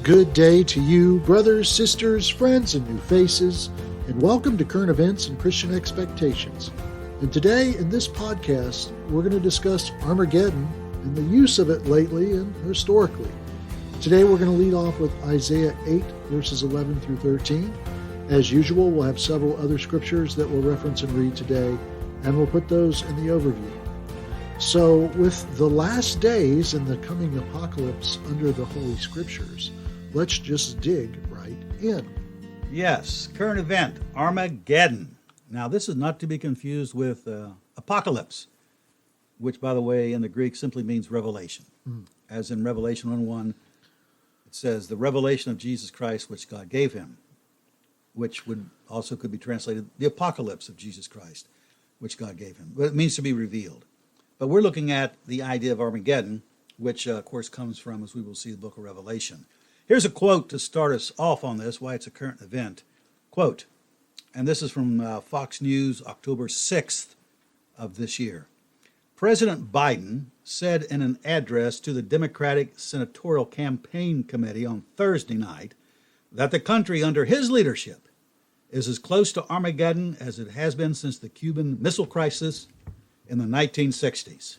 Good day to you, brothers, sisters, friends, and new faces, and welcome to Current Events and Christian Expectations. And today, in this podcast, we're going to discuss Armageddon and the use of it lately and historically. Today, we're going to lead off with Isaiah 8, verses 11 through 13. As usual, we'll have several other scriptures that we'll reference and read today, and we'll put those in the overview. So, with the last days and the coming apocalypse under the Holy Scriptures, let's just dig right in. Yes, current event, Armageddon. Now, this is not to be confused with apocalypse, which, by the way, in the Greek simply means revelation. As in Revelation 1:1, it says, the revelation of Jesus Christ, which God gave him, which would also could be translated, the apocalypse of Jesus Christ, which God gave him. But it means to be revealed. But we're looking at the idea of Armageddon, which, of course, comes from, as we will see, the book of Revelation. Here's a quote to start us off on this, why it's a current event. Quote, and this is from Fox News, October 6th of this year. President Biden said in an address to the Democratic Senatorial Campaign Committee on Thursday night that the country under his leadership is as close to Armageddon as it has been since the Cuban Missile Crisis in the 1960s.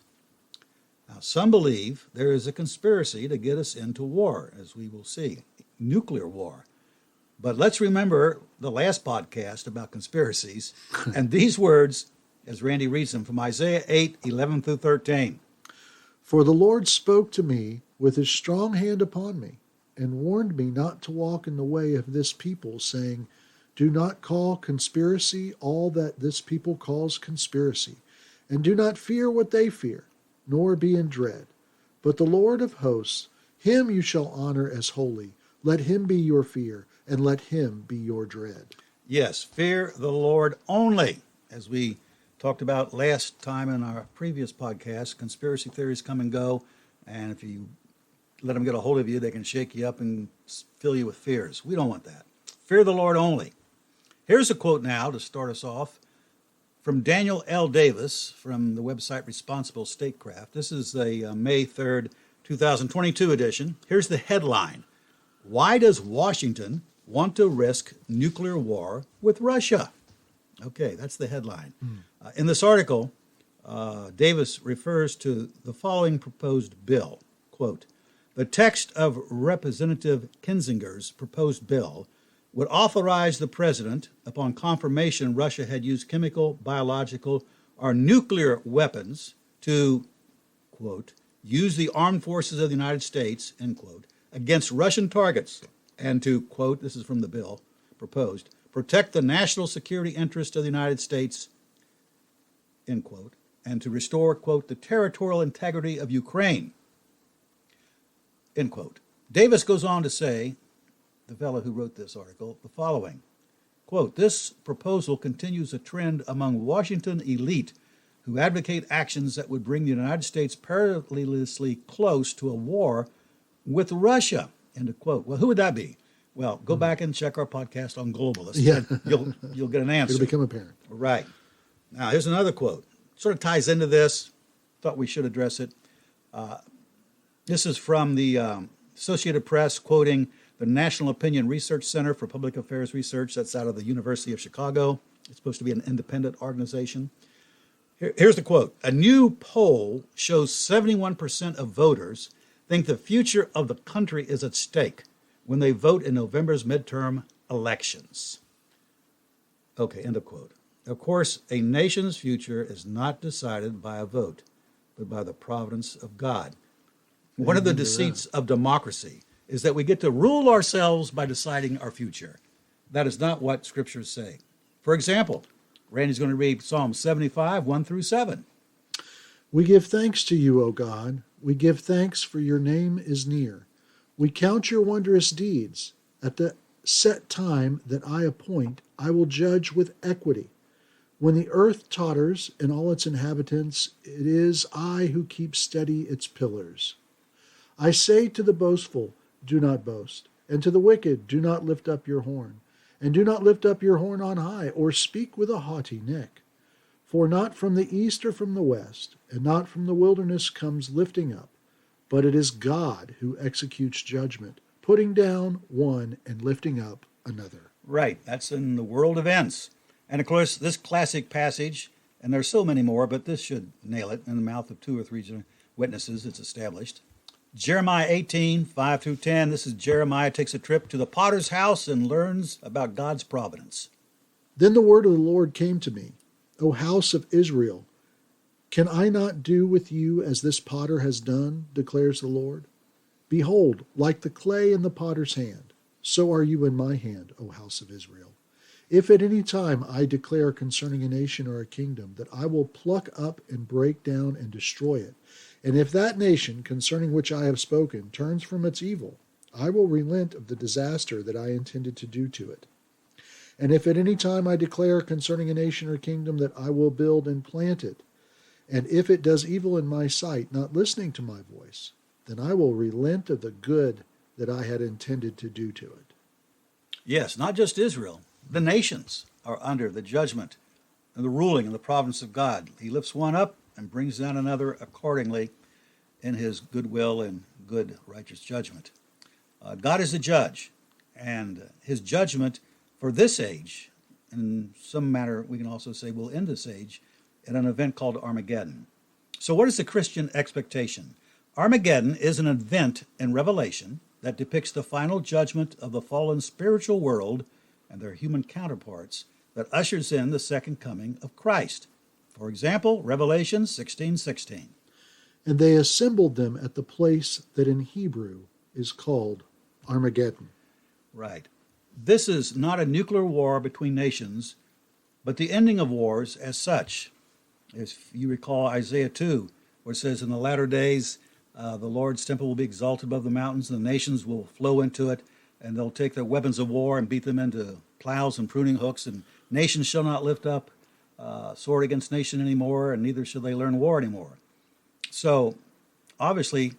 Now, some believe there is a conspiracy to get us into war, as we will see, nuclear war. But let's remember the last podcast about conspiracies, and these words, as Randy reads them, from Isaiah 8, 11 through 13. For the Lord spoke to me with his strong hand upon me, and warned me not to walk in the way of this people, saying, do not call conspiracy all that this people calls conspiracy, and do not fear what they fear, nor be in dread. But the Lord of hosts, him you shall honor as holy. Let him be your fear, and let him be your dread. Yes, fear the Lord only. As we talked about last time in our previous podcast, conspiracy theories come and go, and if you let them get a hold of you, they can shake you up and fill you with fears. We don't want that. Fear the Lord only. Here's a quote now to start us off from Daniel L. Davis from the website Responsible Statecraft. This is a May 3rd, 2022 edition. Here's the headline. Why does Washington want to risk nuclear war with Russia? Okay, that's the headline. In this article, Davis refers to the following proposed bill. Quote, the text of Representative Kinzinger's proposed bill would authorize the president, upon confirmation Russia had used chemical, biological, or nuclear weapons to, quote, use the armed forces of the United States, end quote, against Russian targets, and to, quote, this is from the bill proposed, protect the national security interest of the United States, end quote, and to restore, quote, the territorial integrity of Ukraine, end quote. Davis goes on to say, the fellow who wrote this article, the following, quote, this proposal continues a trend among Washington elite who advocate actions that would bring the United States perilously close to a war with Russia, end of quote. Well, who would that be? Well, go back and check our podcast on globalists. Yeah. You'll get an answer. It'll become apparent. Right. Now, here's another quote. Sort of ties into this. Thought we should address it. This is from the Associated Press, quoting the National Opinion Research Center for Public Affairs Research. That's out of the University of Chicago. It's supposed to be an independent organization. Here's the quote. A new poll shows 71% of voters think the future of the country is at stake when they vote in November's midterm elections. Okay, end of quote. Of course, a nation's future is not decided by a vote, but by the providence of God. One of the deceits of democracy is that we get to rule ourselves by deciding our future. That is not what scriptures say. For example, Randy's going to read Psalm 75, 1 through 7. We give thanks to you, O God. We give thanks, for your name is near. We count your wondrous deeds. At the set time that I appoint, I will judge with equity. When the earth totters and all its inhabitants, it is I who keep steady its pillars. I say to the boastful, do not boast, and to the wicked, do not lift up your horn, and do not lift up your horn on high, or speak with a haughty neck. For not from the east or from the west, and not from the wilderness comes lifting up, but it is God who executes judgment, putting down one and lifting up another. Right, that's in the world events. And of course, this classic passage, and there's so many more, but this should nail it. In the mouth of 2 or 3 witnesses, it's established. Jeremiah 18, 5 through 10. This is Jeremiah takes a trip to the potter's house and learns about God's providence. Then the word of the Lord came to me, O house of Israel, can I not do with you as this potter has done, declares the Lord? Behold, like the clay in the potter's hand, so are you in my hand, O house of Israel. If at any time I declare concerning a nation or a kingdom that I will pluck up and break down and destroy it, and if that nation concerning which I have spoken turns from its evil, I will relent of the disaster that I intended to do to it. And if at any time I declare concerning a nation or kingdom that I will build and plant it, and if it does evil in my sight, not listening to my voice, then I will relent of the good that I had intended to do to it. Yes, not just Israel. The nations are under the judgment and the ruling and the providence of God. He lifts one up and brings down another accordingly in his goodwill and good righteous judgment. God is the judge, and his judgment for this age, in some manner we can also say will end this age, in an event called Armageddon. So what is the Christian expectation? Armageddon is an event in Revelation that depicts the final judgment of the fallen spiritual world and their human counterparts that ushers in the second coming of Christ. For example, Revelation 16:16. And they assembled them at the place that in Hebrew is called Armageddon. Right. This is not a nuclear war between nations, but the ending of wars as such. If you recall Isaiah 2, where it says, in the latter days, the Lord's temple will be exalted above the mountains, and the nations will flow into it, and they'll take their weapons of war and beat them into plows and pruning hooks, and nations shall not lift up sword against nation anymore, and neither shall they learn war anymore. So, obviously,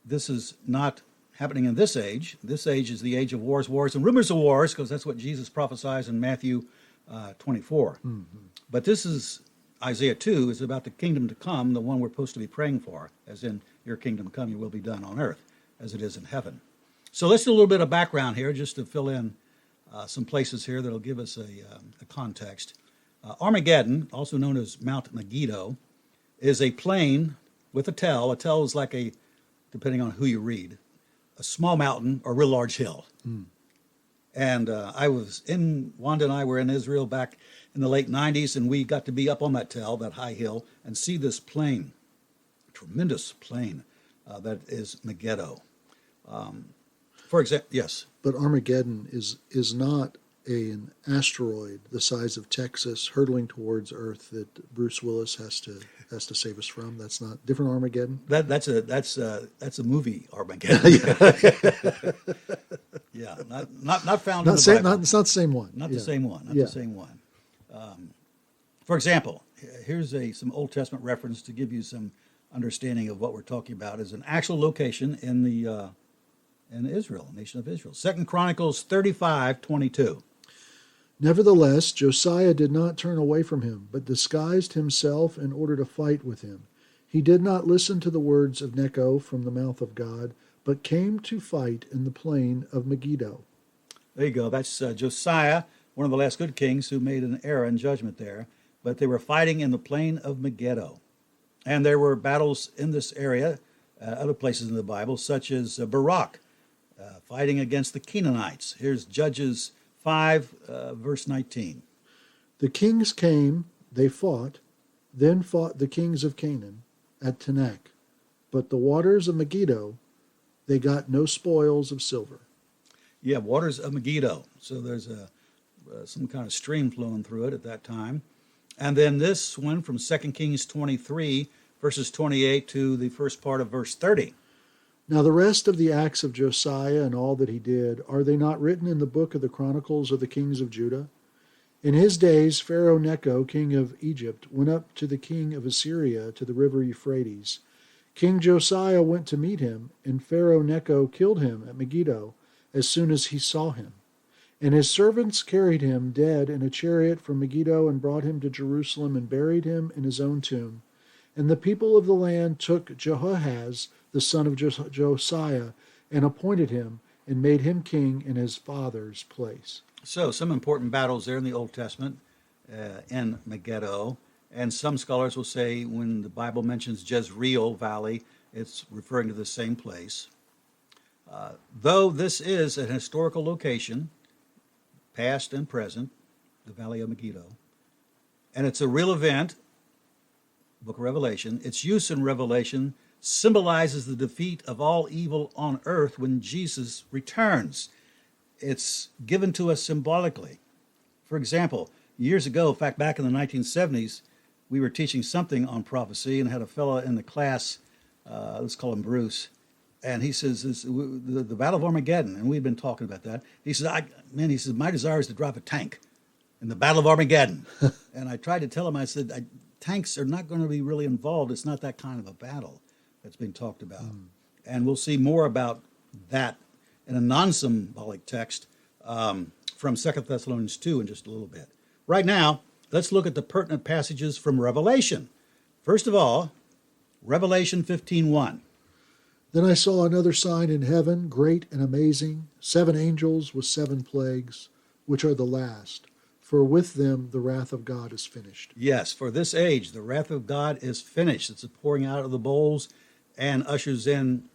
this is not happening in this age. This age is the age of wars, and rumors of wars, because that's what Jesus prophesies in Matthew 24. Mm-hmm. But this is Isaiah 2 is about the kingdom to come, the one we're supposed to be praying for, as in, your kingdom come, your will be done on earth, as it is in heaven. So let's do a little bit of background here, just to fill in some places here that'll give us a context. Armageddon, also known as Mount Megiddo, is a plain with a tell. A tell is like a, depending on who you read, a small mountain or a real large hill. Mm. And Wanda and I were in Israel back in the late 90s, and we got to be up on that tell, that high hill, and see this plain, tremendous plain that is Megiddo. For example, yes? But Armageddon is not an asteroid the size of Texas hurtling towards Earth that Bruce Willis has to save us from. That's not different Armageddon. That's a movie Armageddon. Yeah, not found in the Bible. It's not the same one. Not the same one. Not the same one. For example, here's some Old Testament reference to give you some understanding of what we're talking about. Is an actual location in Israel, nation of Israel. 2 Chronicles 35:22. Nevertheless, Josiah did not turn away from him, but disguised himself in order to fight with him. He did not listen to the words of Necho from the mouth of God, but came to fight in the plain of Megiddo. There you go. That's Josiah, one of the last good kings who made an error in judgment there. But they were fighting in the plain of Megiddo. And there were battles in this area, other places in the Bible, such as Barak, fighting against the Canaanites. Here's Judges 5, verse 19. The kings came, they fought, then fought the kings of Canaan at Tanakh. But the waters of Megiddo, they got no spoils of silver. Yeah, waters of Megiddo. So there's some kind of stream flowing through it at that time. And then this one from 2 Kings 23, verses 28 to the first part of verse 30. Now the rest of the acts of Josiah and all that he did, are they not written in the book of the Chronicles of the kings of Judah? In his days, Pharaoh Necho, king of Egypt, went up to the king of Assyria to the river Euphrates. King Josiah went to meet him, and Pharaoh Necho killed him at Megiddo as soon as he saw him. And his servants carried him dead in a chariot from Megiddo and brought him to Jerusalem and buried him in his own tomb. And the people of the land took Jehoahaz, the son of Josiah, and appointed him, and made him king in his father's place. So, some important battles there in the Old Testament, in Megiddo. And some scholars will say when the Bible mentions Jezreel Valley, it's referring to the same place. Though this is an historical location, past and present, the Valley of Megiddo, and it's a real event, Book of Revelation, its use in Revelation symbolizes the defeat of all evil on earth when Jesus returns. It's given to us symbolically. For example, years ago, in fact, back in the 1970s, we were teaching something on prophecy and had a fellow in the class, let's call him Bruce, and he says, the Battle of Armageddon, and we've been talking about that. He says, my desire is to drive a tank in the Battle of Armageddon. And I tried to tell him, I said, tanks are not going to be really involved. It's not that kind of a battle that's being talked about. And we'll see more about that in a non-symbolic text from 2 Thessalonians 2 in just a little bit. Right now, let's look at the pertinent passages from Revelation. First of all, Revelation 15:1. Then I saw another sign in heaven, great and amazing, 7 angels with 7 plagues, which are the last. For with them the wrath of God is finished. Yes, for this age, the wrath of God is finished. It's a pouring out of the bowls and ushers in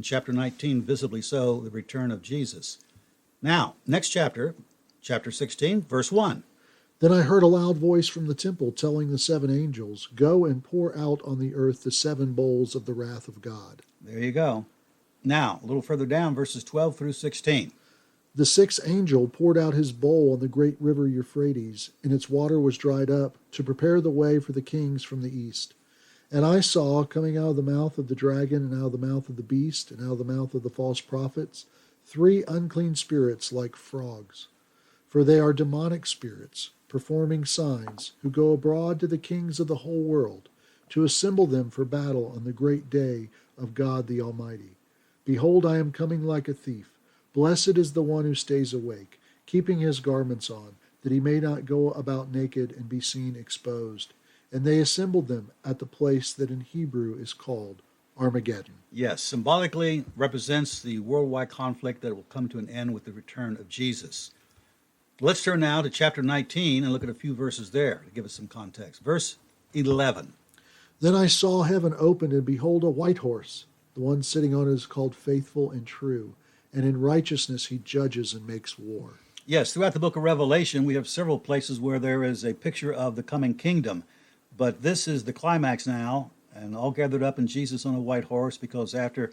chapter 19, visibly so, the return of Jesus. Now, next chapter, chapter 16, verse 1. Then I heard a loud voice from the temple telling the 7 angels, Go and pour out on the earth the 7 bowls of the wrath of God. There you go. Now, a little further down, verses 12 through 16. The 6th angel poured out his bowl on the great river Euphrates, and its water was dried up, to prepare the way for the kings from the east. And I saw, coming out of the mouth of the dragon, and out of the mouth of the beast, and out of the mouth of the false prophets, 3 unclean spirits like frogs. For they are demonic spirits, performing signs, who go abroad to the kings of the whole world, to assemble them for battle on the great day of God the Almighty. Behold, I am coming like a thief. Blessed is the one who stays awake, keeping his garments on, that he may not go about naked and be seen exposed. And they assembled them at the place that in Hebrew is called Armageddon. Yes, symbolically represents the worldwide conflict that will come to an end with the return of Jesus. Let's turn now to chapter 19 and look at a few verses there to give us some context. Verse 11. Then I saw heaven opened, and behold, a white horse. The one sitting on it is called Faithful and True, and in righteousness he judges and makes war. Yes, throughout the book of Revelation, we have several places where there is a picture of the coming kingdom. But this is the climax now, and all gathered up in Jesus on a white horse, because after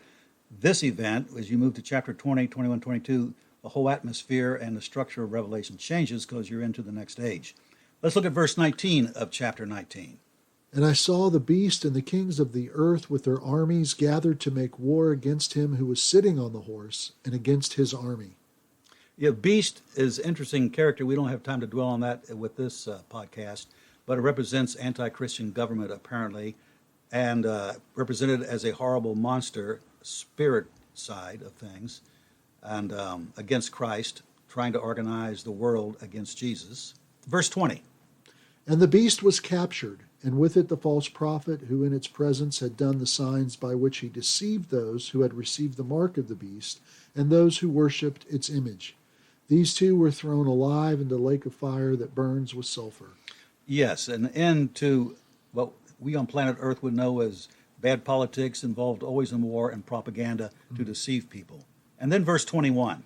this event, as you move to chapter 20, 21, 22, the whole atmosphere and the structure of Revelation changes because you're into the next age. Let's look at verse 19 of chapter 19. And I saw the beast and the kings of the earth with their armies gathered to make war against him who was sitting on the horse and against his army. Yeah, beast is an interesting character. We don't have time to dwell on that with this podcast, but it represents anti-Christian government apparently, and represented as a horrible monster, spirit side of things, and against Christ, trying to organize the world against Jesus. Verse 20. And the beast was captured, and with it the false prophet, who in its presence had done the signs by which he deceived those who had received the mark of the beast, and those who worshipped its image. These 2 were thrown alive into the lake of fire that burns with sulfur. Yes, an end to what we on planet Earth would know as bad politics involved always in war and propaganda to deceive people. And then verse 21.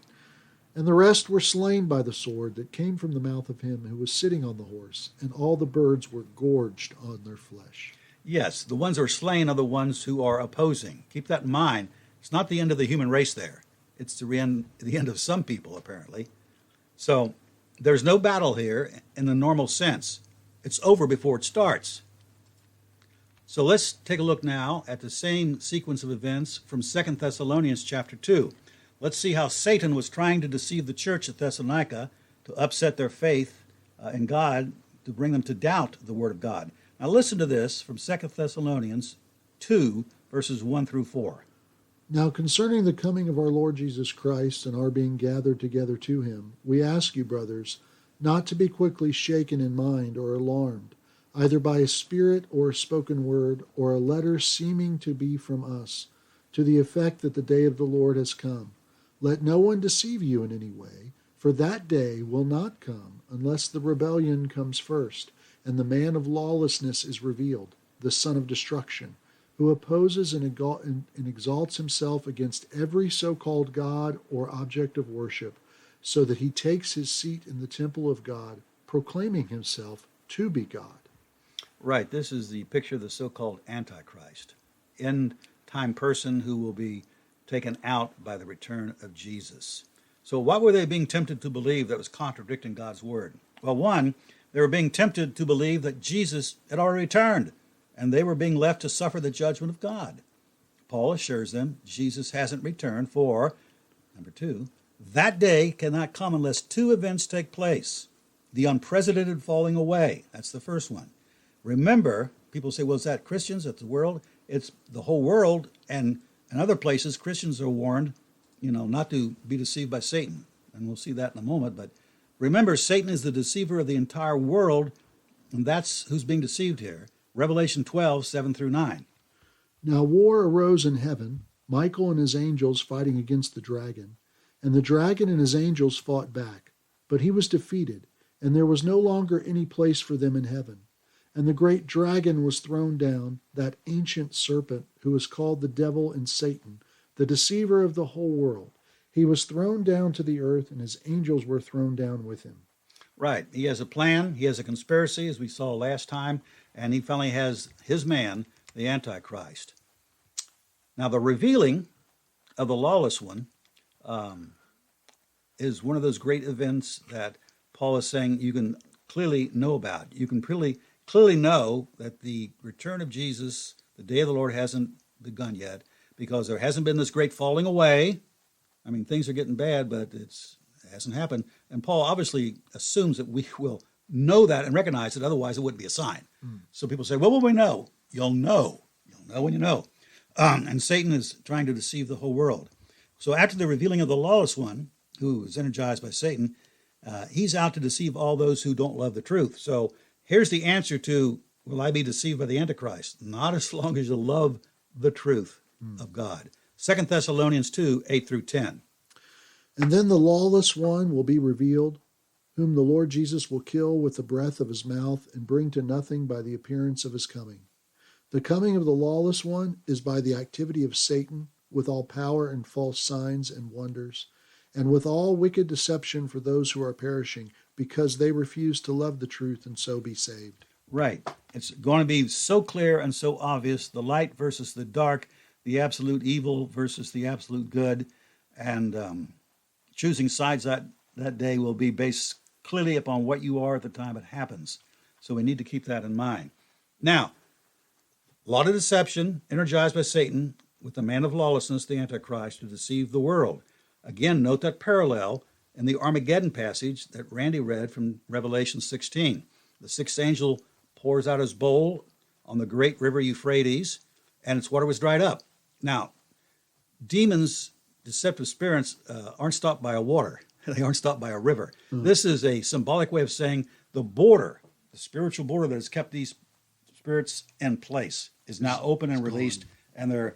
And the rest were slain by the sword that came from the mouth of him who was sitting on the horse, and all the birds were gorged on their flesh. Yes, the ones who are slain are the ones who are opposing. Keep that in mind. It's not the end of the human race there. It's the end of some people, apparently. So there's no battle here in the normal sense. It's over before it starts. So let's take a look now at the same sequence of events from 2 Thessalonians chapter 2. Let's see how Satan was trying to deceive the church at Thessalonica to upset their faith in God, to bring them to doubt the word of God. Now listen to this from 2 Thessalonians 2, verses 1 through 4. Now concerning the coming of our Lord Jesus Christ and our being gathered together to him, we ask you, brothers, not to be quickly shaken in mind or alarmed, either by a spirit or a spoken word or a letter seeming to be from us, to the effect that the day of the Lord has come. Let no one deceive you in any way, for that day will not come unless the rebellion comes first, and the man of lawlessness is revealed, the son of destruction, who opposes and exalts himself against every so-called God or object of worship, so that he takes his seat in the temple of God, proclaiming himself to be God. Right. This is the picture of the so-called Antichrist, end-time person who will be taken out by the return of Jesus. So what were they being tempted to believe that was contradicting God's word? Well, one, they were being tempted to believe that Jesus had already returned, and they were being left to suffer the judgment of God. Paul assures them Jesus hasn't returned, for, number two, that day cannot come unless two events take place. The unprecedented falling away, that's the first one. Remember, people say, well, is that Christians? That's the world? It's the whole world, and in other places, Christians are warned, not to be deceived by Satan. And we'll see that in a moment. But remember, Satan is the deceiver of the entire world, and that's who's being deceived here. Revelation 12, 7 through 9. Now war arose in heaven, Michael and his angels fighting against the dragon. And the dragon and his angels fought back. But he was defeated, and there was no longer any place for them in heaven. And the great dragon was thrown down, that ancient serpent, who is called the devil and Satan, the deceiver of the whole world. He was thrown down to the earth, and his angels were thrown down with him. Right. He has a plan. He has a conspiracy, as we saw last time. And he finally has his man, the Antichrist. Now, the revealing of the lawless one is one of those great events that Paul is saying you can clearly know about. You can clearly know that the return of Jesus, the day of the Lord, hasn't begun yet, because there hasn't been this great falling away. I mean, things are getting bad, but it hasn't happened. And Paul obviously assumes that we will know that and recognize it, otherwise it wouldn't be a sign. So people say, well, what will we know? You'll know. You'll know when you know. And Satan is trying to deceive the whole world. So after the revealing of the lawless one, who is energized by Satan, he's out to deceive all those who don't love the truth. So here's the answer to, will I be deceived by the Antichrist? Not as long as you love the truth of God. 2 Thessalonians 2, 8 through 10. And then the lawless one will be revealed, whom the Lord Jesus will kill with the breath of his mouth and bring to nothing by the appearance of his coming. The coming of the lawless one is by the activity of Satan, with all power and false signs and wonders, and with all wicked deception for those who are perishing, because they refuse to love the truth and so be saved. Right. It's going to be so clear and so obvious, the light versus the dark, the absolute evil versus the absolute good, and choosing sides that day will be based clearly upon what you are at the time it happens. So we need to keep that in mind. Now, a lot of deception, energized by Satan, with the man of lawlessness, the Antichrist, to deceive the world. Again, note that parallel in the Armageddon passage that Randy read from Revelation 16. The sixth angel pours out his bowl on the great river Euphrates, and its water was dried up. Now, demons, deceptive spirits, aren't stopped by a water. They aren't stopped by a river. This is a symbolic way of saying the border, the spiritual border that has kept these spirits in place, is now open and released, and they're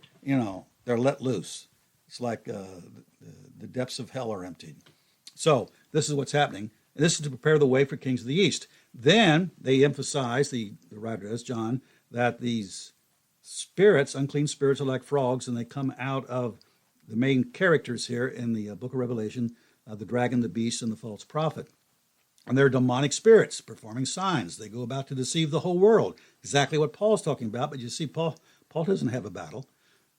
let loose. It's like the depths of hell are emptied. So this is what's happening. This is to prepare the way for kings of the east. Then they emphasize, the writer does, John, that these spirits, unclean spirits, are like frogs, and they come out of the main characters here in the book of Revelation, the dragon, the beast, and the false prophet. And they're demonic spirits performing signs. They go about to deceive the whole world. Exactly what Paul's talking about, but you see, Paul doesn't have a battle.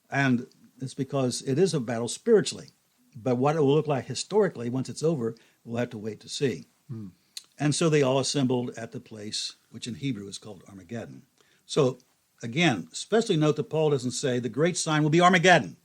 And it's because it is a battle spiritually. But what it will look like historically once it's over, we'll have to wait to see. And so they all assembled at the place, which in Hebrew is called Armageddon. So again, especially note that Paul doesn't say the great sign will be Armageddon.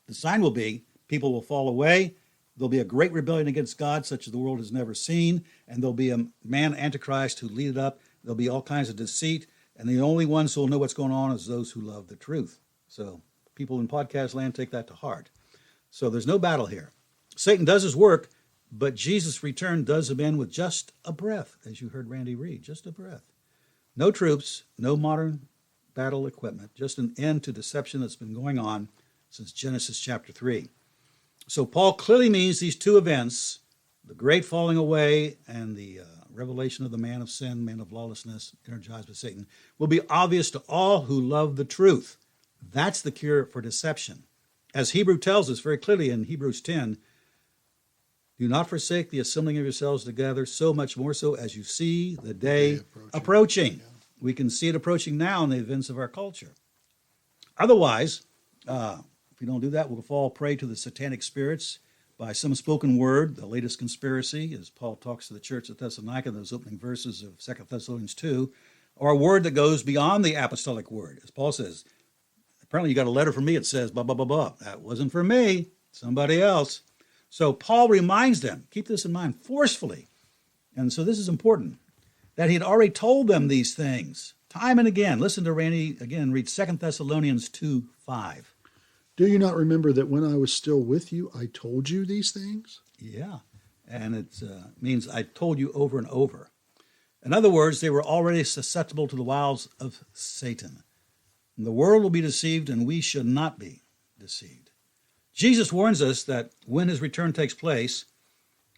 The sign will be people will fall away. There'll be a great rebellion against God, such as the world has never seen. And there'll be a man, Antichrist, who lead it up. There'll be all kinds of deceit. And the only ones who will know what's going on is those who love the truth. So people in podcast land take that to heart. So there's no battle here. Satan does his work, but Jesus' return does him in with just a breath, as you heard Randy read, just a breath. No troops, no modern battle equipment, just an end to deception that's been going on since Genesis chapter 3. So Paul clearly means these two events, the great falling away and the revelation of the man of sin, man of lawlessness, energized by Satan, will be obvious to all who love the truth. That's the cure for deception. As Hebrew tells us very clearly in Hebrews 10, do not forsake the assembling of yourselves together, so much more so as you see the day approaching. Yeah. We can see it approaching now in the events of our culture. Otherwise, if we don't do that, we'll fall prey to the satanic spirits by some spoken word, the latest conspiracy, as Paul talks to the church at Thessalonica in those opening verses of 2 Thessalonians 2, or a word that goes beyond the apostolic word. As Paul says, apparently you got a letter from me, it says, blah, blah, blah, blah. That wasn't for me, somebody else. So Paul reminds them, keep this in mind, forcefully, and so this is important, that he had already told them these things time and again. Listen to Randy again, read 2 Thessalonians 2:5. Do you not remember that when I was still with you, I told you these things? Yeah, and it means I told you over and over. In other words, they were already susceptible to the wiles of Satan. And the world will be deceived, and we should not be deceived. Jesus warns us that when his return takes place,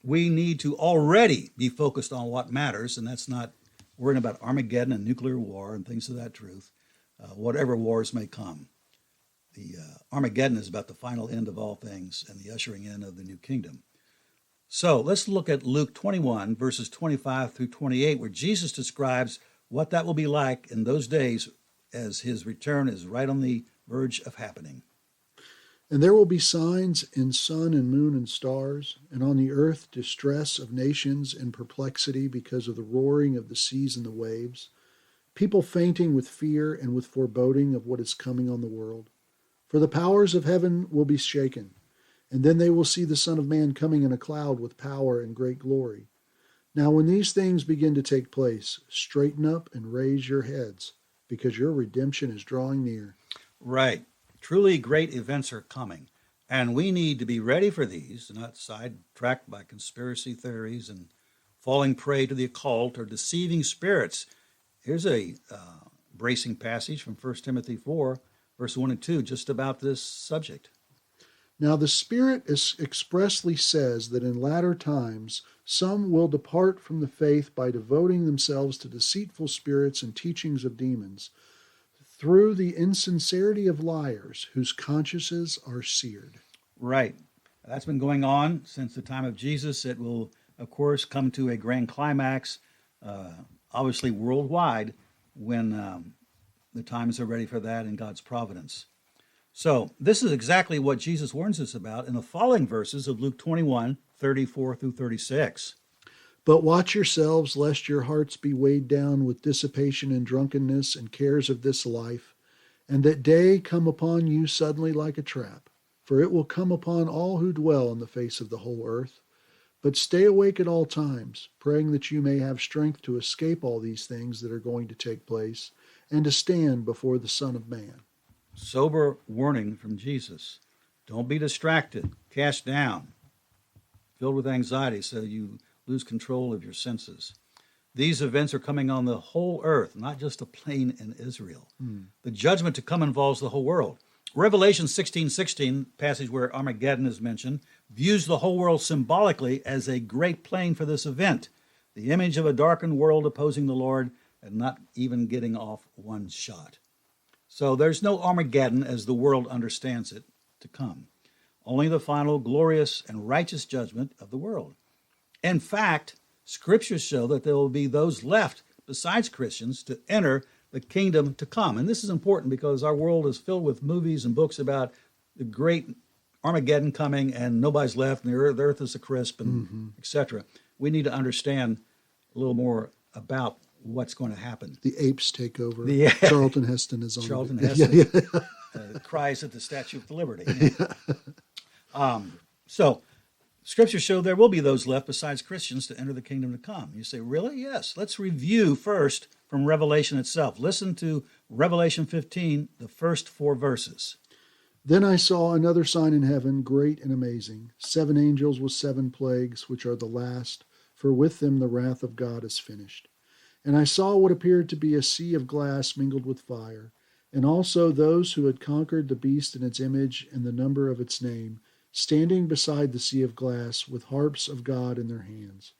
we need to already be focused on what matters, and that's not worrying about Armageddon and nuclear war and things of that truth, whatever wars may come. The Armageddon is about the final end of all things and the ushering in of the new kingdom. So let's look at Luke 21, verses 25 through 28, where Jesus describes what that will be like in those days as his return is right on the verge of happening. And there will be signs in sun and moon and stars, and on the earth distress of nations and perplexity because of the roaring of the seas and the waves, people fainting with fear and with foreboding of what is coming on the world. For the powers of heaven will be shaken, and then they will see the Son of Man coming in a cloud with power and great glory. Now when these things begin to take place, straighten up and raise your heads, because your redemption is drawing near. Right. Truly great events are coming, and we need to be ready for these, not sidetracked by conspiracy theories and falling prey to the occult or deceiving spirits. Here's a bracing passage from 1 Timothy 4, verse 1 and 2, just about this subject. Now the Spirit expressly says that in latter times some will depart from the faith by devoting themselves to deceitful spirits and teachings of demons, through the insincerity of liars whose consciences are seared. Right. That's been going on since the time of Jesus. It will, of course, come to a grand climax, obviously worldwide, when the times are ready for that in God's providence. So this is exactly what Jesus warns us about in the following verses of Luke 21, 34 through 36. But watch yourselves, lest your hearts be weighed down with dissipation and drunkenness and cares of this life, and that day come upon you suddenly like a trap. For it will come upon all who dwell on the face of the whole earth. But stay awake at all times, praying that you may have strength to escape all these things that are going to take place, and to stand before the Son of Man. Sober warning from Jesus. Don't be distracted, cast down, filled with anxiety so you lose control of your senses. These events are coming on the whole earth, not just a plain in Israel. The judgment to come involves the whole world. Revelation 16:16, passage where Armageddon is mentioned, views the whole world symbolically as a great plain for this event, the image of a darkened world opposing the Lord and not even getting off one shot. So there's no Armageddon as the world understands it to come. Only the final glorious and righteous judgment of the world. In fact, scriptures show that there will be those left besides Christians to enter the kingdom to come. And this is important because our world is filled with movies and books about the great Armageddon coming and nobody's left and the earth is a crisp and etc. We need to understand a little more about what's going to happen. The apes take over. Yeah. Charlton Heston is on Charlton it. Heston cries at the Statue of Liberty. So Scripture show there will be those left besides Christians to enter the kingdom to come. You say, really? Yes. Let's review first from Revelation itself. Listen to Revelation 15, the first 4 verses. Then I saw another sign in heaven, great and amazing, 7 angels with 7 plagues, which are the last, for with them the wrath of God is finished. And I saw what appeared to be a sea of glass mingled with fire, And also those who had conquered the beast and its image and the number of its name, standing beside the sea of glass with harps of God in their hands.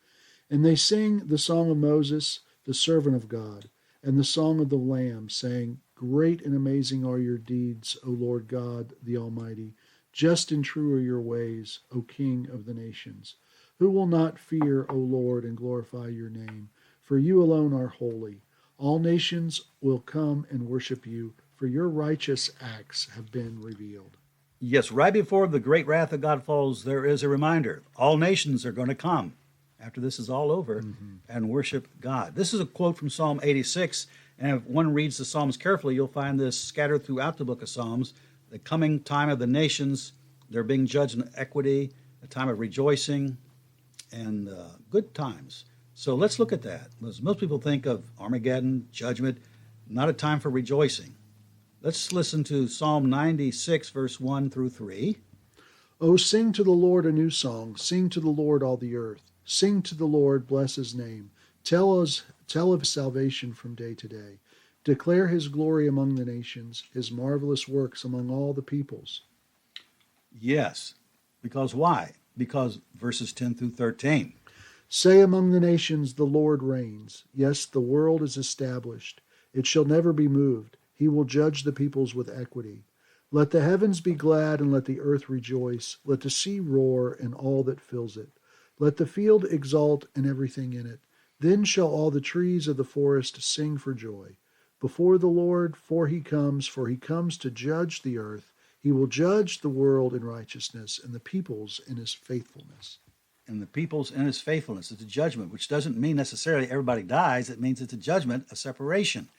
And they sing the song of Moses, the servant of God, and the song of the Lamb, saying, Great and amazing are your deeds, O Lord God, the Almighty. Just and true are your ways, O King of the nations. Who will not fear, O Lord, and glorify your name? For you alone are holy. All nations will come and worship you, for your righteous acts have been revealed. Yes, right before the great wrath of God falls, there is a reminder. All nations are going to come after this is all over and worship God. This is a quote from Psalm 86, and if one reads the Psalms carefully, you'll find this scattered throughout the book of Psalms. The coming time of the nations, they're being judged in equity, a time of rejoicing, and good times. So let's look at that. Most people think of Armageddon, judgment, not a time for rejoicing. Let's listen to Psalm 96, verse 1 through 3. O sing to the Lord a new song. Sing to the Lord all the earth. Sing to the Lord, bless his name. Tell of his salvation from day to day. Declare his glory among the nations, his marvelous works among all the peoples. Yes, because why? Because verses 10 through 13. Say among the nations, the Lord reigns. Yes, the world is established. It shall never be moved. He will judge the peoples with equity. Let the heavens be glad and let the earth rejoice. Let the sea roar and all that fills it. Let the field exult and everything in it. Then shall all the trees of the forest sing for joy before the Lord, for he comes to judge the earth. He will judge the world in righteousness and the peoples in his faithfulness. And the peoples in his faithfulness. It's a judgment, which doesn't mean necessarily everybody dies. It means it's a judgment, a separation.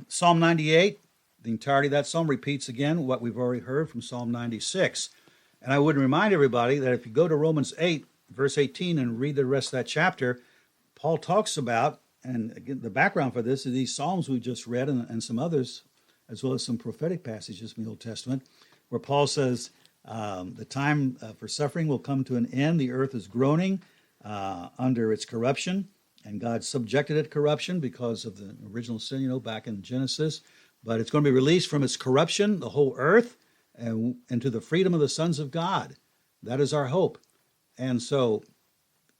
Psalm 98, the entirety of that psalm repeats again what we've already heard from Psalm 96. And I would remind everybody that if you go to Romans 8, verse 18, and read the rest of that chapter, Paul talks about, and again, the background for this is these psalms we just read and some others, as well as some prophetic passages from the Old Testament, where Paul says, the time for suffering will come to an end. The earth is groaning under its corruption, and God subjected it to corruption because of the original sin, back in Genesis. But it's going to be released from its corruption, the whole earth, and into the freedom of the sons of God. That is our hope. And so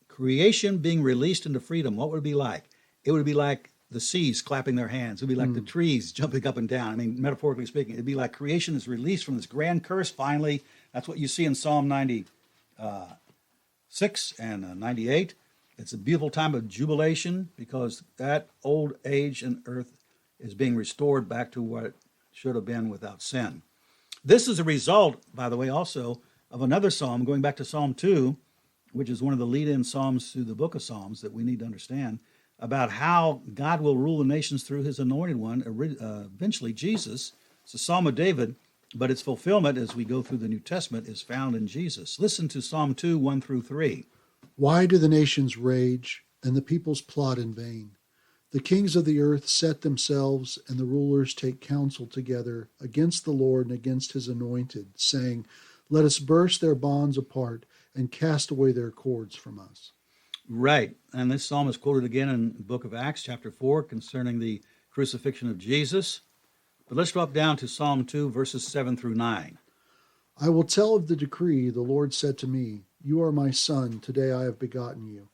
creation being released into freedom, what would it be like? It would be like the seas clapping their hands. It would be like the trees jumping up and down. I mean, metaphorically speaking, it would be like creation is released from this grand curse finally. That's what you see in Psalm 96 and 98. It's a beautiful time of jubilation because that old age and earth is being restored back to what it should have been without sin. This is a result, by the way, also of another psalm, going back to Psalm 2, which is one of the lead-in psalms to the book of Psalms that we need to understand, about how God will rule the nations through his anointed one, eventually Jesus. It's a Psalm of David, but its fulfillment as we go through the New Testament is found in Jesus. Listen to Psalm 2, 1 through 3. Why do the nations rage and the peoples plot in vain? The kings of the earth set themselves, and the rulers take counsel together against the Lord and against his anointed, saying, Let us burst their bonds apart and cast away their cords from us. Right. And this psalm is quoted again in the book of Acts, chapter 4, concerning the crucifixion of Jesus. But let's drop down to Psalm 2, verses 7 through 9. I will tell of the decree the Lord said to me, You are my son, today I have begotten you.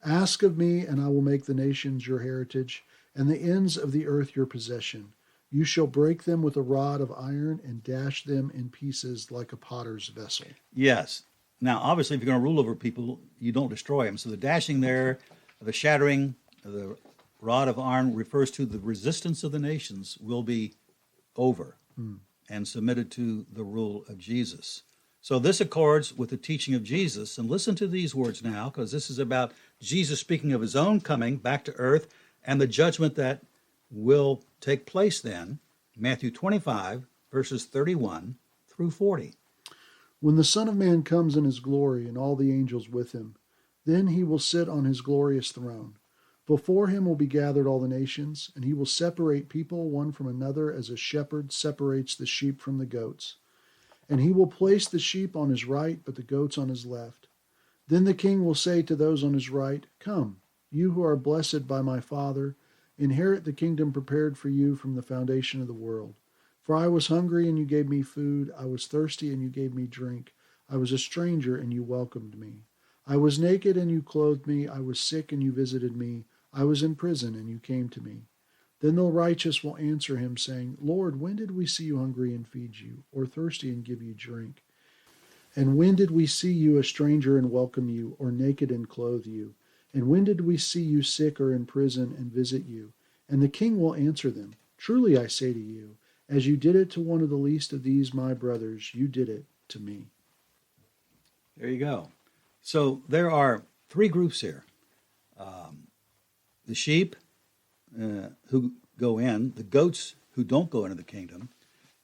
Ask of me, and I will make the nations your heritage, and the ends of the earth your possession. You shall break them with a rod of iron and dash them in pieces like a potter's vessel. Yes. Now, obviously, if you're going to rule over people, you don't destroy them. So the dashing there, the shattering, the rod of iron refers to the resistance of the nations will be over and submitted to the rule of Jesus. So this accords with the teaching of Jesus. And listen to these words now, because this is about Jesus speaking of his own coming back to earth and the judgment that will take place then. Matthew 25, verses 31 through 40. When the Son of Man comes in his glory and all the angels with him, then he will sit on his glorious throne. Before him will be gathered all the nations, and he will separate people one from another as a shepherd separates the sheep from the goats. And he will place the sheep on his right, but the goats on his left. Then the king will say to those on his right, Come, you who are blessed by my Father, Inherit the kingdom prepared for you from the foundation of the world. For I was hungry, and you gave me food. I was thirsty, and you gave me drink. I was a stranger, and you welcomed me. I was naked, and you clothed me. I was sick, and you visited me. I was in prison, and you came to me. Then the righteous will answer him, saying, Lord, when did we see you hungry and feed you, or thirsty and give you drink? And when did we see you a stranger and welcome you, or naked and clothe you? And when did we see you sick or in prison and visit you? And the king will answer them, Truly I say to you, as you did it to one of the least of these my brothers, you did it to me. There you go. So there are three groups here. The sheep who go in, the goats who don't go into the kingdom,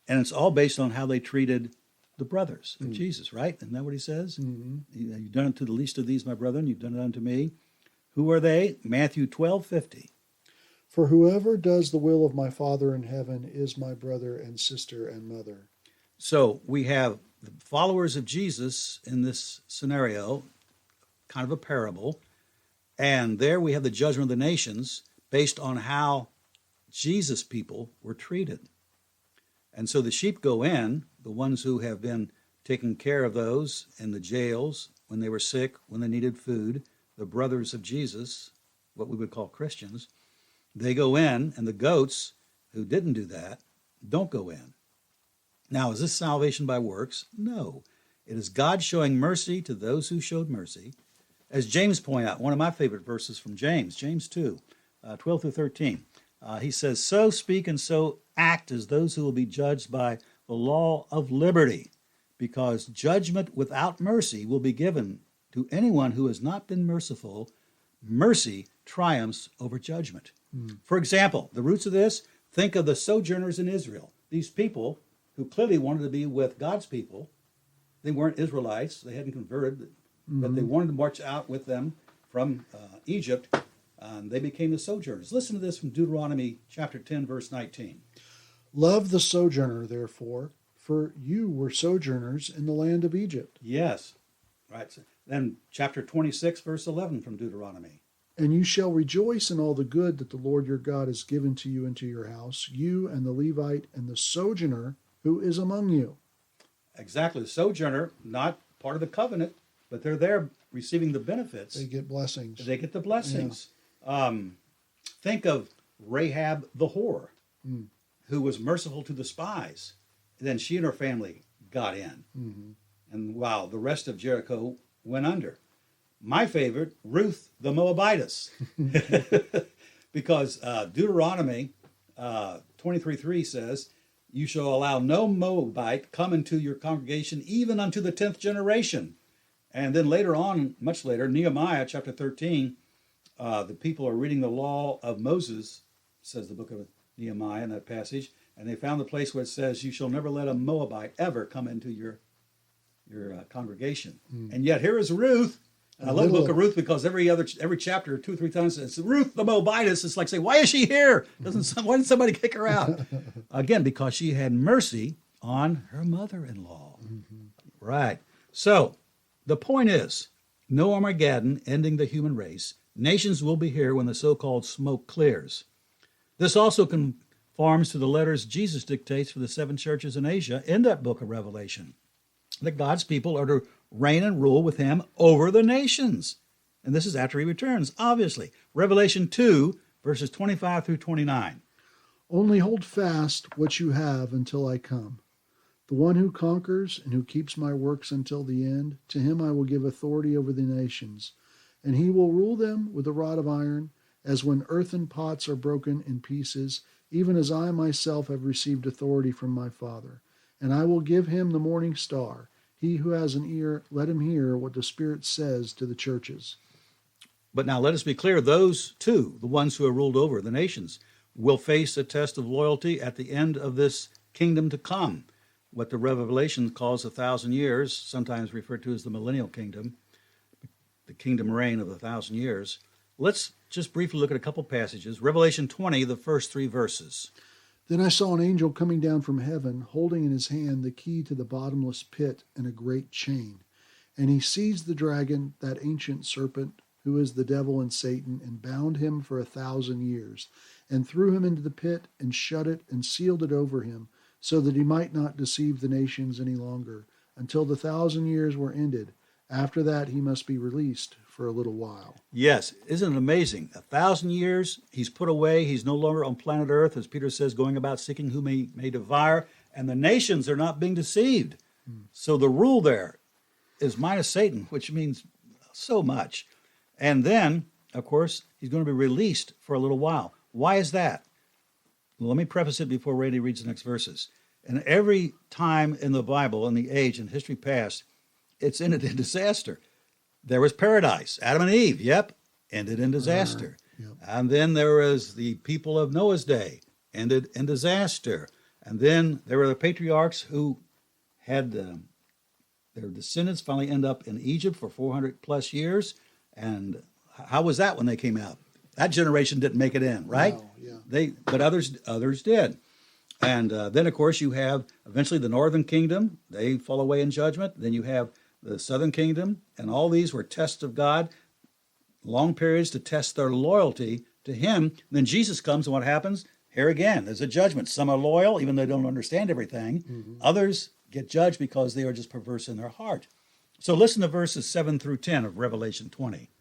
and it's all based on how they treated the brothers of Jesus, right? Isn't that what he says? Mm-hmm. You've done it to the least of these, my brethren, you've done it unto me. Who are they? Matthew 12:50. For whoever does the will of my Father in heaven is my brother and sister and mother. So we have the followers of Jesus in this scenario, kind of a parable, and there we have the judgment of the nations based on how Jesus' people were treated. And so the sheep go in, the ones who have been taking care of those in the jails when they were sick, when they needed food, the brothers of Jesus, what we would call Christians, they go in, and the goats who didn't do that don't go in. Now, is this salvation by works? No. It is God showing mercy to those who showed mercy. As James pointed out, one of my favorite verses from James 2, 12 through 13, he says, So speak and so act as those who will be judged by the law of liberty, because judgment without mercy will be given to anyone who has not been merciful. Mercy triumphs over judgment. For example, the roots of this, think of the sojourners in Israel. These people who clearly wanted to be with God's people. They weren't Israelites. They hadn't converted, but they wanted to march out with them from Egypt. They became the sojourners. Listen to this from Deuteronomy chapter 10, verse 19. Love the sojourner, therefore, for you were sojourners in the land of Egypt. Yes. Right. Then chapter 26, verse 11 from Deuteronomy. And you shall rejoice in all the good that the Lord your God has given to you into your house, you and the Levite and the sojourner who is among you. Exactly. The sojourner, not part of the covenant, but they're there receiving the benefits. They get blessings. They get the blessings. Yeah. Think of Rahab the whore, who was merciful to the spies. And then she and her family got in. Mm-hmm. And wow, the rest of Jericho went under. My favorite, Ruth the Moabitess. Because Deuteronomy 23:3 says, You shall allow no Moabite come into your congregation, even unto the 10th generation. And then later on, much later, Nehemiah chapter 13, the people are reading the law of Moses, says the book of Nehemiah in that passage, and they found the place where it says, You shall never let a Moabite ever come into your congregation. And yet here is Ruth. And I love the book of Ruth because every chapter, 2 or 3 times, it's Ruth the Moabitess. It's like, say, why is she here? Why didn't somebody kick her out? Again, because she had mercy on her mother-in-law. Mm-hmm. Right. So the point is, no Armageddon ending the human race. Nations will be here when the so-called smoke clears. This also conforms to the letters Jesus dictates for the 7 churches in Asia in that book of Revelation, that God's people are to reign and rule with him over the nations. And this is after he returns, obviously. Revelation 2, verses 25 through 29. Only hold fast what you have until I come. The one who conquers and who keeps my works until the end, to him I will give authority over the nations, and he will rule them with a rod of iron, as when earthen pots are broken in pieces, even as I myself have received authority from my Father. And I will give him the morning star. He who has an ear, let him hear what the Spirit says to the churches. But now let us be clear, those two, the ones who are ruled over the nations, will face a test of loyalty at the end of this kingdom to come, what the Revelation calls 1,000 years, sometimes referred to as the millennial kingdom, the kingdom reign of 1,000 years. Let's just briefly look at a couple passages. Revelation 20, the first 3 verses. Then I saw an angel coming down from heaven, holding in his hand the key to the bottomless pit and a great chain. And he seized the dragon, that ancient serpent, who is the devil and Satan, and bound him for 1,000 years, and threw him into the pit, and shut it, and sealed it over him, so that he might not deceive the nations any longer, until the 1,000 years were ended. After that he must be released for a little while. Yes, isn't it amazing? 1,000 years, he's put away. He's no longer on planet Earth, as Peter says, going about seeking whom he may devour. And the nations are not being deceived. So the rule there is minus Satan, which means so much. And then, of course, he's going to be released for a little while. Why is that? Well, let me preface it before Randy reads the next verses. And every time in the Bible, in the age, in history past, it's ended in disaster. There was paradise, Adam and Eve, ended in disaster. Yep. And then there was the people of Noah's day, ended in disaster. And then there were the patriarchs who had their descendants finally end up in Egypt for 400 plus years. And how was that when they came out? That generation didn't make it in, right? No, yeah. But others did. And then, of course, you have eventually the northern kingdom. They fall away in judgment. Then you have the southern kingdom. And all these were tests of God, long periods to test their loyalty to him. And then Jesus comes, and what happens? Here again, there's a judgment. Some are loyal, even though they don't understand everything. Mm-hmm. Others get judged because they are just perverse in their heart. So listen to verses 7 through 10 of Revelation 20.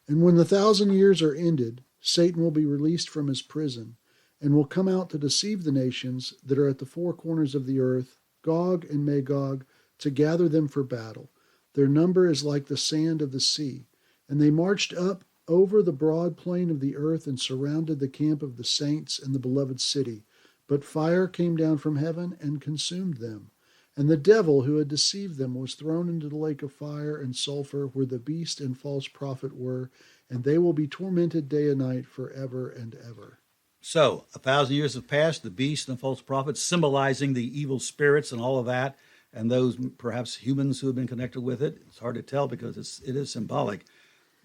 And when the 1,000 years are ended, Satan will be released from his prison, and will come out to deceive the nations that are at the four corners of the earth, Gog and Magog, to gather them for battle. Their number is like the sand of the sea. And they marched up over the broad plain of the earth and surrounded the camp of the saints and the beloved city. But fire came down from heaven and consumed them. And the devil who had deceived them was thrown into the lake of fire and sulfur, where the beast and false prophet were, and they will be tormented day and night forever and ever. So, 1,000 years have passed, the beast and the false prophet, symbolizing the evil spirits and all of that, and those perhaps humans who have been connected with it. It's hard to tell because it is symbolic.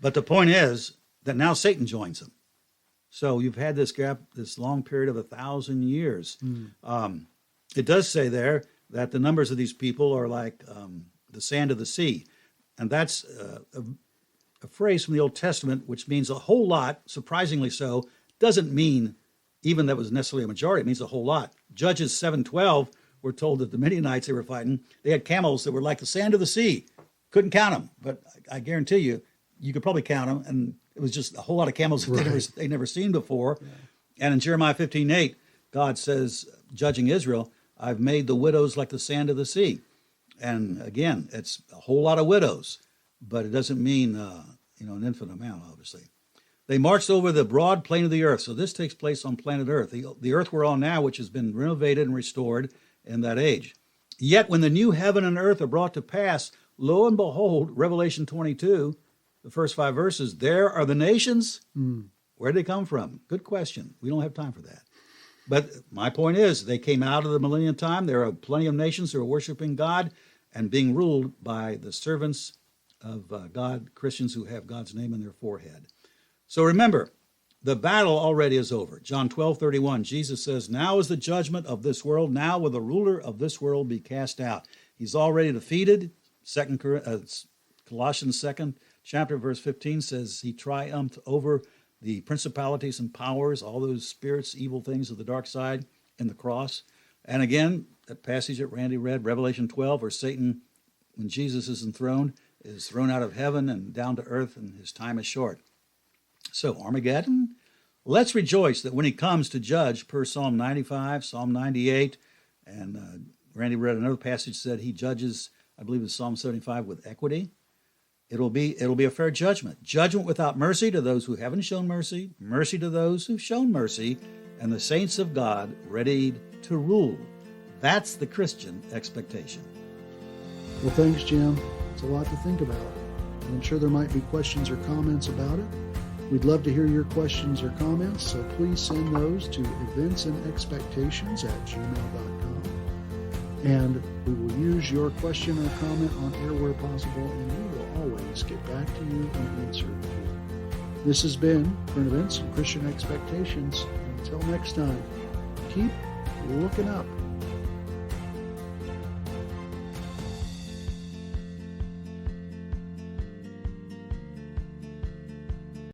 But the point is that now Satan joins them. So you've had this gap, this long period of 1,000 years. It does say there that the numbers of these people are like the sand of the sea. And that's a phrase from the Old Testament, which means a whole lot, surprisingly so. Doesn't mean even that was necessarily a majority. It means a whole lot. Judges 7:12, we're told that the Midianites they were fighting, they had camels that were like the sand of the sea. Couldn't count them, but I guarantee you could probably count them, and it was just a whole lot of camels that they'd never seen before. Yeah. And in Jeremiah 15:8, God says, judging Israel, I've made the widows like the sand of the sea. And again, it's a whole lot of widows, but it doesn't mean an infinite amount, obviously. They marched over the broad plain of the earth. So this takes place on planet Earth, the earth we're on now, which has been renovated and restored in that age. Yet when the new heaven and earth are brought to pass, lo and behold, Revelation 22, the first 5 verses, there are the nations. Where did they come from? Good question. We don't have time for that. But my point is, they came out of the millennium time. There are plenty of nations who are worshiping God and being ruled by the servants of God, Christians who have God's name in their forehead. So remember, the battle already is over. John 12:31, Jesus says, now is the judgment of this world. Now will the ruler of this world be cast out. He's already defeated. Colossians 2nd chapter, verse 15 says he triumphed over the principalities and powers, all those spirits, evil things of the dark side in the cross. And again, that passage that Randy read, Revelation 12, where Satan, when Jesus is enthroned, is thrown out of heaven and down to earth, and his time is short. So, Armageddon, let's rejoice that when he comes to judge, per Psalm 95, Psalm 98, and Randy read another passage said he judges, I believe it's Psalm 75, with equity. It'll be a fair judgment. Judgment without mercy to those who haven't shown mercy, mercy to those who've shown mercy, and the saints of God ready to rule. That's the Christian expectation. Well, thanks, Jim. It's a lot to think about. I'm sure there might be questions or comments about it. We'd love to hear your questions or comments, so please send those to eventsandexpectations@gmail.com. And we will use your question or comment on air where possible, and we will always get back to you and answer you. This has been Current Events and Christian Expectations. Until next time, keep looking up.